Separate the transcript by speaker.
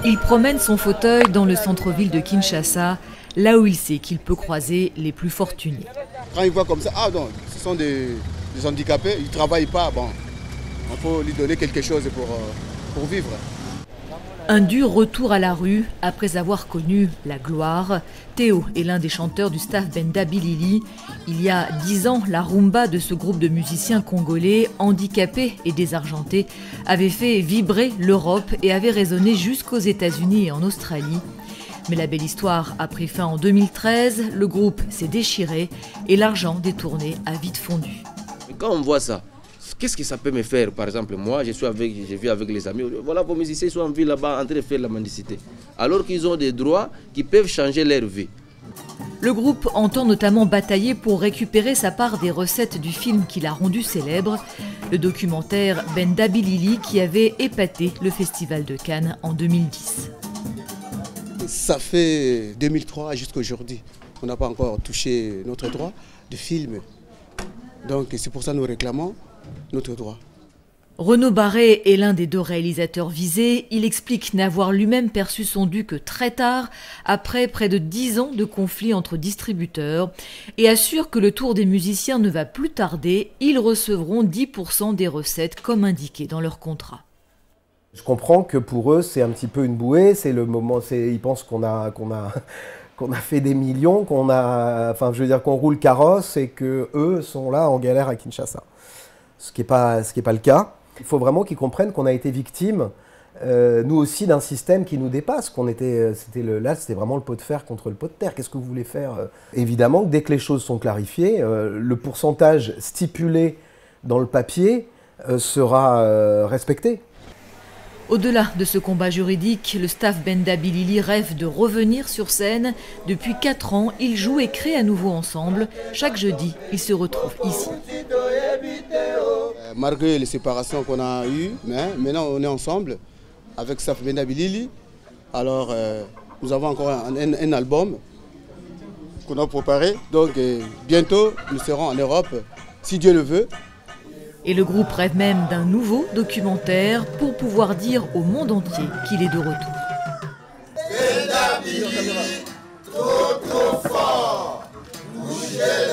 Speaker 1: Il promène son fauteuil dans le centre-ville de Kinshasa, là où il sait qu'il peut croiser les plus fortunés.
Speaker 2: Quand il voit comme ça, ah non, ce sont des handicapés, ils ne travaillent pas, bon, il faut lui donner quelque chose pour vivre.
Speaker 1: Un dur retour à la rue après avoir connu la gloire. Théo est l'un des chanteurs du staff Benda Bilili. Il y a 10 ans, la rumba de ce groupe de musiciens congolais, handicapés et désargentés, avait fait vibrer l'Europe et avait résonné jusqu'aux États-Unis et en Australie. Mais la belle histoire a pris fin en 2013, le groupe s'est déchiré et l'argent détourné a vite fondu.
Speaker 3: Quand on voit ça, qu'est-ce que ça peut me faire? Par exemple, moi, je vis avec les amis. Voilà, vos musiciens sont en ville là-bas en train de faire la mendicité. Alors qu'ils ont des droits qui peuvent changer leur vie.
Speaker 1: Le groupe entend notamment batailler pour récupérer sa part des recettes du film qui l'a rendu célèbre, le documentaire Benda Bilili qui avait épaté le Festival de Cannes en 2010.
Speaker 2: Ça fait 2003 jusqu'à aujourd'hui. On n'a pas encore touché notre droit de film. Donc c'est pour ça que nous réclamons notre droit.
Speaker 1: Renaud Barré est l'un des 2 réalisateurs visés. Il explique n'avoir lui-même perçu son dû que très tard, après près de 10 ans de conflit entre distributeurs, et assure que le tour des musiciens ne va plus tarder. Ils recevront 10% des recettes comme indiqué dans leur contrat.
Speaker 4: Je comprends que pour eux c'est un petit peu une bouée, c'est le moment, ils pensent qu'on a fait des millions, qu'on roule carrosse et que eux sont là en galère à Kinshasa. Ce qui est pas le cas. Il faut vraiment qu'ils comprennent qu'on a été victime, nous aussi, d'un système qui nous dépasse. C'était vraiment le pot de fer contre le pot de terre. Qu'est-ce que vous voulez faire? Évidemment, dès que les choses sont clarifiées, le pourcentage stipulé dans le papier sera respecté.
Speaker 1: Au-delà de ce combat juridique, le staff Benda Bilili rêve de revenir sur scène. Depuis 4 ans, ils jouent et créent à nouveau ensemble. Chaque jeudi, ils se retrouvent ici.
Speaker 2: Malgré les séparations qu'on a eues, mais maintenant on est ensemble avec le staff Benda Bilili. Alors nous avons encore un album qu'on a préparé. Donc bientôt nous serons en Europe, si Dieu le veut.
Speaker 1: Et le groupe rêve même d'un nouveau documentaire pour pouvoir dire au monde entier qu'il est de retour.
Speaker 5: Benda Bilili, trop fort, bougez